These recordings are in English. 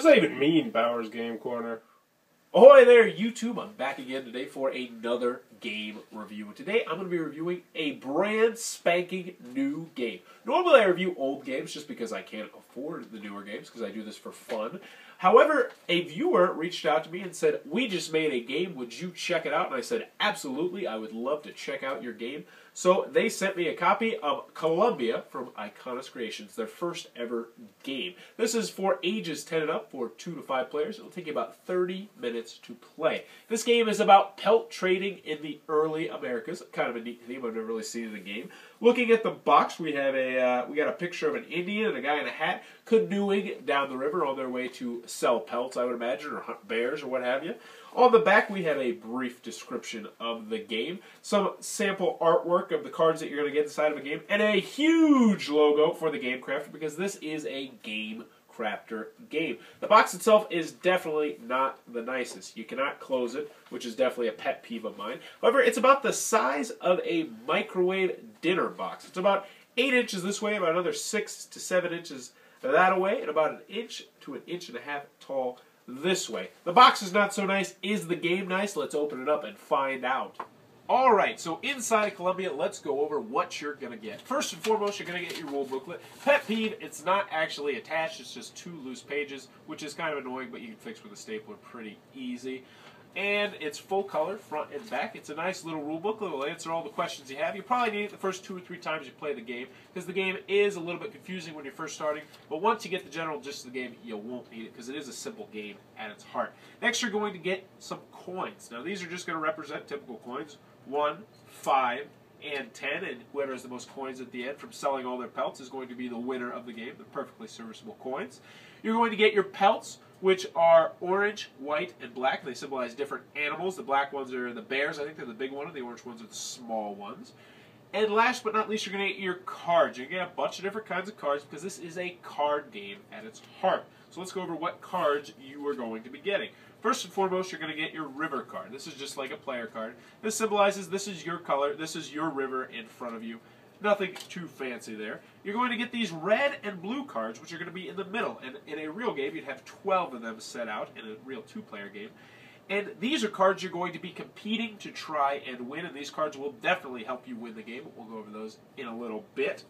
that even mean, Bowers Game Corner? Ahoy there, YouTube. I'm back again today for another game review. Today I'm going to be reviewing a brand spanking new game. Normally I review old games just because I can't afford the newer games because I do this for fun. However, a viewer reached out to me and said, "We just made a game, would you check it out?" And I said, "Absolutely, I would love to check out your game." So they sent me a copy of Columbia from Iconis Creations, their first ever game. This is for ages 10 and up for 2 to 5 players. It'll take you about 30 minutes to play. This game is about pelt trading in the early Americas. Kind of a neat theme I've never really seen in a game. Looking at the box, we have we got a picture of an Indian and a guy in a hat canoeing down the river on their way to sell pelts, I would imagine, or hunt bears or what have you. On the back, we have a brief description of the game, some sample artwork of the cards that you're going to get inside of a game, and a huge logo for the Game Crafter because this is a Game Crafter game. The box itself is definitely not the nicest. You cannot close it, which is definitely a pet peeve of mine. However, it's about the size of a microwave dinner box. It's about 8 inches this way, about another 6 to 7 inches that away, and about 1 inch to 1.5 inches tall this way. The box is not so nice. Is the game nice? Let's open it up and find out. Alright, so inside Columbia, let's go over what you're going to get. First and foremost, you're going to get your rule booklet. Pet peeve, it's not actually attached, it's just 2 loose pages, which is kind of annoying, but you can fix with a stapler pretty easy. And it's full color, front and back. It's a nice little rule booklet. It'll answer all the questions you have. You probably need it the first 2 or 3 times you play the game, because the game is a little bit confusing when you're first starting. But once you get the general gist of the game, you won't need it, because it is a simple game at its heart. Next, you're going to get some coins. Now, these are just going to represent typical coins. 1, 5, and 10, and whoever has the most coins at the end from selling all their pelts is going to be the winner of the game. They're perfectly serviceable coins. You're going to get your pelts, which are orange, white, and black. They symbolize different animals. The black ones are the bears. I think they're the big one, and the orange ones are the small ones. And last but not least, you're going to get your cards. You're going to get a bunch of different kinds of cards because this is a card game at its heart. So let's go over what cards you are going to be getting. First and foremost, you're going to get your river card. This is just like a player card. This symbolizes this is your color, this is your river in front of you. Nothing too fancy there. You're going to get these red and blue cards, which are going to be in the middle. And in a real game, you'd have 12 of them set out in a real 2-player game. And these are cards you're going to be competing to try and win, and these cards will definitely help you win the game. We'll go over those in a little bit.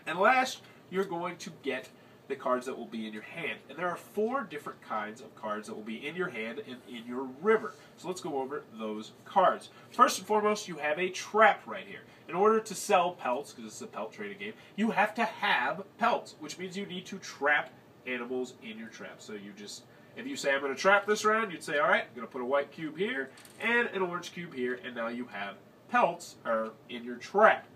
And last, you're going to get the cards that will be in your hand. And there are 4 different kinds of cards that will be in your hand and in your river. So let's go over those cards. First and foremost, you have a trap right here. In order to sell pelts, because this is a pelt trading game, you have to have pelts, which means you need to trap animals in your trap. So you just, if you say, "I'm going to trap this round," you'd say, "Alright, I'm going to put a white cube here and an orange cube here," and now you have pelts in your trap.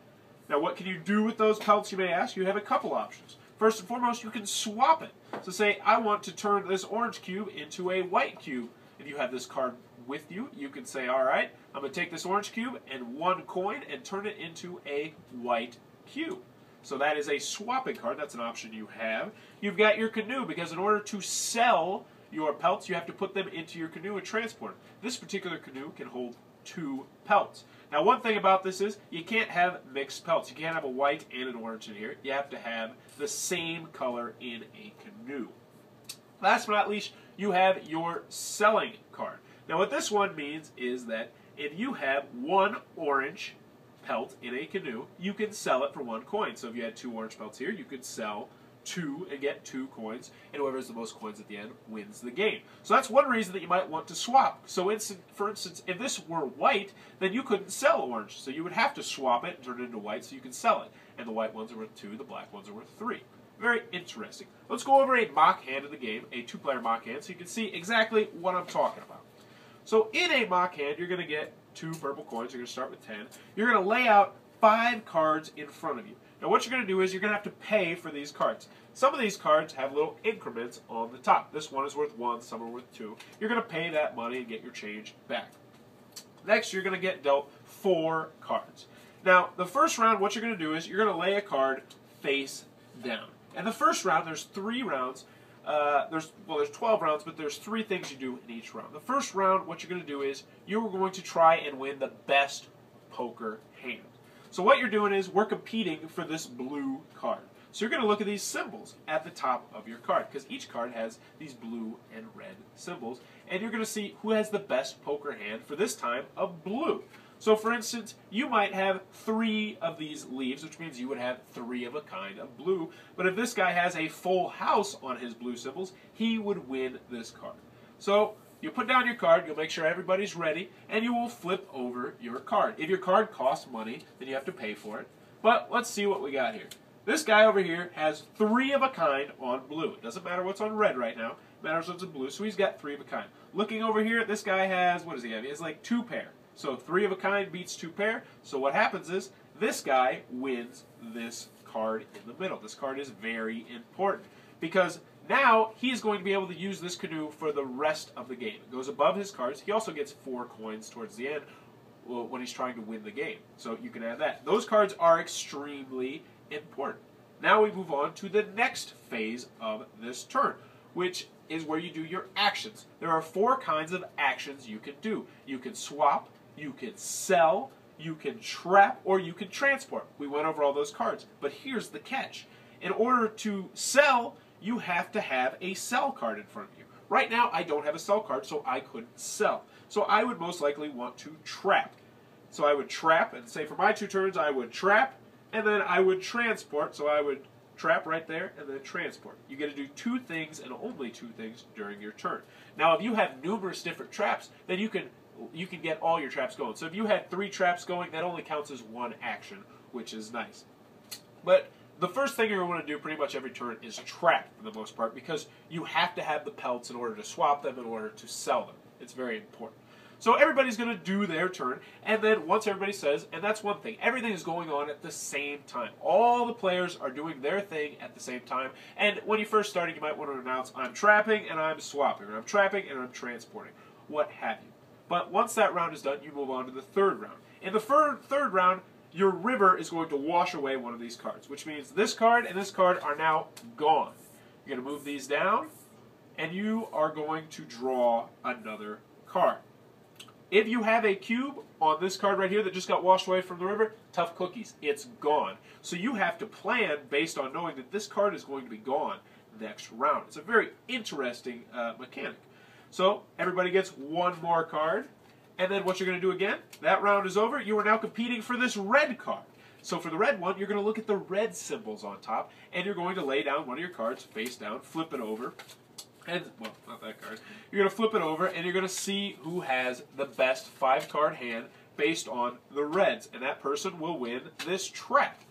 Now what can you do with those pelts, you may ask? You have a couple options. First and foremost, you can swap it. So say, "I want to turn this orange cube into a white cube." If you have this card with you, you can say, "Alright, I'm going to take this orange cube and 1 coin and turn it into a white cube." So that is a swapping card. That's an option you have. You've got your canoe, because in order to sell your pelts, you have to put them into your canoe and transport them. This particular canoe can hold 2 pelts. Now, one thing about this is you can't have mixed pelts. You can't have a white and an orange in here. You have to have the same color in a canoe. Last but not least, you have your selling card. Now, what this one means is that if you have 1 orange pelt in a canoe, you can sell it for 1 coin. So if you had 2 orange pelts here, you could sell 2 and get 2 coins, and whoever has the most coins at the end wins the game. So that's one reason that you might want to swap. So for instance, if this were white, then you couldn't sell orange. So you would have to swap it and turn it into white so you can sell it. And the white ones are worth 2, the black ones are worth 3. Very interesting. Let's go over a mock hand of the game, a 2-player mock hand, so you can see exactly what I'm talking about. So in a mock hand, you're going to get 2 purple coins. You're going to start with 10. You're going to lay out 5 cards in front of you. Now what you're going to do is you're going to have to pay for these cards. Some of these cards have little increments on the top. This one is worth 1, some are worth 2. You're going to pay that money and get your change back. Next, you're going to get dealt 4 cards. Now, the first round, what you're going to do is you're going to lay a card face down. And the first round, there's 3 rounds. There's 12 rounds, but there's 3 things you do in each round. The first round, what you're going to do is you're going to try and win the best poker hand. So what you're doing is we're competing for this blue card. So you're going to look at these symbols at the top of your card, because each card has these blue and red symbols, and you're going to see who has the best poker hand for this time of blue. So for instance, you might have 3 of these leaves, which means you would have 3 of a kind of blue. But if this guy has a full house on his blue symbols, he would win this card. So you put down your card, you'll make sure everybody's ready, and you will flip over your card. If your card costs money, then you have to pay for it. But let's see what we got here. This guy over here has 3 of a kind on blue. It doesn't matter what's on red right now. It matters what's on blue, so he's got 3 of a kind. Looking over here, this guy has, what does he have? He has like 2 pair. So 3 of a kind beats 2 pair. So what happens is this guy wins this card in the middle. This card is very important because now he's going to be able to use this canoe for the rest of the game. It goes above his cards. He also gets 4 coins towards the end when he's trying to win the game. So you can add that. Those cards are extremely important. Now we move on to the next phase of this turn, which is where you do your actions. There are 4 kinds of actions you can do. You can swap, you can sell, you can trap, or you can transport. We went over all those cards. But here's the catch. In order to sell, you have to have a sell card in front of you. Right now, I don't have a sell card, so I couldn't sell. So I would most likely want to trap. So I would trap, and say for my 2 turns, I would trap, and then I would transport. So I would trap right there, and then transport. You get to do 2 things and only 2 things during your turn. Now, if you have numerous different traps, then you can get all your traps going. So if you had 3 traps going, that only counts as 1 action, which is nice. But the first thing you're going to do pretty much every turn is trap for the most part, because you have to have the pelts in order to swap them, in order to sell them. It's very important. So everybody's going to do their turn, and then once everybody says, and that's one thing, everything is going on at the same time. All the players are doing their thing at the same time, and when you first started, you might want to announce, I'm trapping and I'm swapping, or I'm trapping and I'm transporting, what have you. But once that round is done, you move on to the 3rd round. In the third round, your river is going to wash away one of these cards, which means this card and this card are now gone. You're going to move these down, and you are going to draw another card. If you have a cube on this card right here that just got washed away from the river, tough cookies. It's gone. So you have to plan based on knowing that this card is going to be gone next round. It's a very interesting mechanic. So everybody gets 1 more card. And then what you're going to do again, that round is over. You are now competing for this red card. So for the red one, you're going to look at the red symbols on top, and you're going to lay down one of your cards face down, flip it over. And, well, not that card. You're going to flip it over, and you're going to see who has the best 5-card hand based on the reds. And that person will win this trap.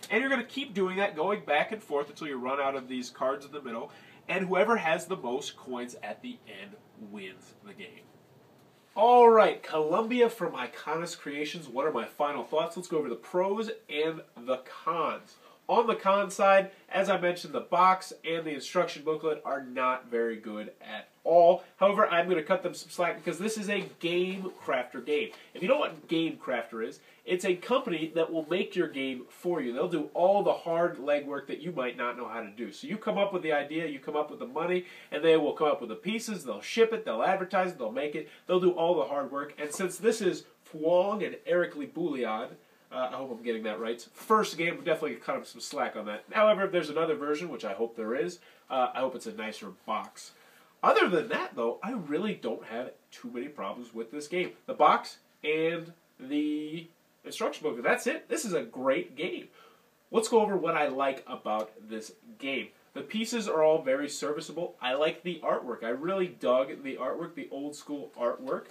And you're going to keep doing that, going back and forth until you run out of these cards in the middle. And whoever has the most coins at the end wins the game. All right, Columbia from Iconis Creations. What are my final thoughts? Let's go over the pros and the cons. On the con side, as I mentioned, the box and the instruction booklet are not very good at all. However, I'm going to cut them some slack because this is a Game Crafter game. If you know what Game Crafter is, it's a company that will make your game for you. They'll do all the hard legwork that you might not know how to do. So you come up with the idea, you come up with the money, and they will come up with the pieces, they'll ship it, they'll advertise it, they'll make it, they'll do all the hard work. And since this is Fuang and Eric Libouliad, I hope I'm getting that right. First game, we'll definitely cut up some slack on that. However, if there's another version, which I hope there is, I hope it's a nicer box. Other than that, though, I really don't have too many problems with this game. The box and the instruction book, that's it. This is a great game. Let's go over what I like about this game. The pieces are all very serviceable. I like the artwork. I really dug the artwork, the old school artwork.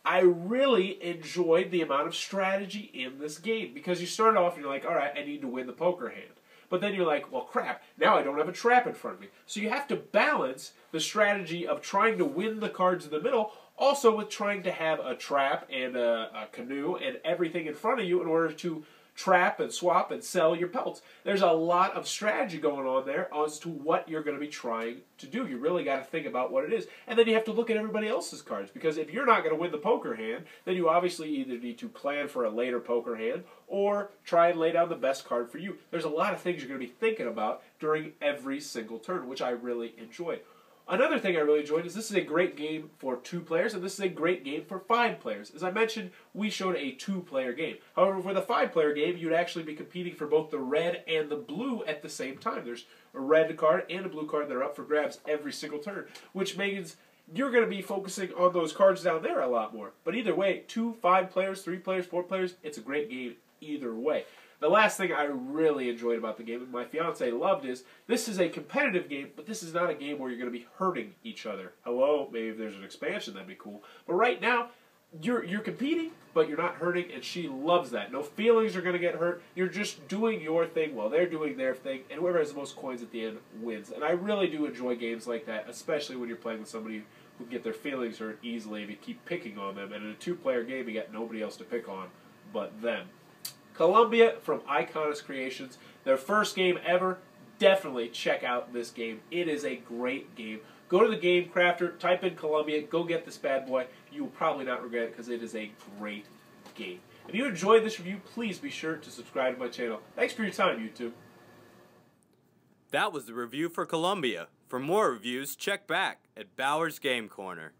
I really enjoyed the amount of strategy in this game because you start off and you're like, all right, I need to win the poker hand. But then you're like, well, crap, now I don't have a trap in front of me. So you have to balance the strategy of trying to win the cards in the middle also with trying to have a trap and a canoe and everything in front of you in order to trap and swap and sell your pelts. There's a lot of strategy going on there as to what you're going to be trying to do. You really got to think about what it is. And then you have to look at everybody else's cards, because if you're not going to win the poker hand, then you obviously either need to plan for a later poker hand or try and lay down the best card for you. There's a lot of things you're going to be thinking about during every single turn, which I really enjoyed. Another thing I really enjoyed is this is a great game for 2 players, and this is a great game for 5 players. As I mentioned, we showed a 2-player game. However, for the 5-player game, you'd actually be competing for both the red and the blue at the same time. There's a red card and a blue card that are up for grabs every single turn, which means you're going to be focusing on those cards down there a lot more. But either way, 2, 5 players, 3 players, 4 players, it's a great game either way. The last thing I really enjoyed about the game, and my fiance loved, is this is a competitive game, but this is not a game where you're going to be hurting each other. Hello, maybe if there's an expansion, that'd be cool. But right now, you're competing, but you're not hurting, and she loves that. No feelings are going to get hurt. You're just doing your thing while they're doing their thing, and whoever has the most coins at the end wins. And I really do enjoy games like that, especially when you're playing with somebody who can get their feelings hurt easily if you keep picking on them. And in a 2-player game, you got nobody else to pick on but them. Columbia from Iconis Creations, their first game ever. Definitely check out this game. It is a great game. Go to the Game Crafter, type in Columbia, go get this bad boy. You will probably not regret it because it is a great game. If you enjoyed this review, please be sure to subscribe to my channel. Thanks for your time, YouTube. That was the review for Columbia. For more reviews, check back at Bauer's Game Corner.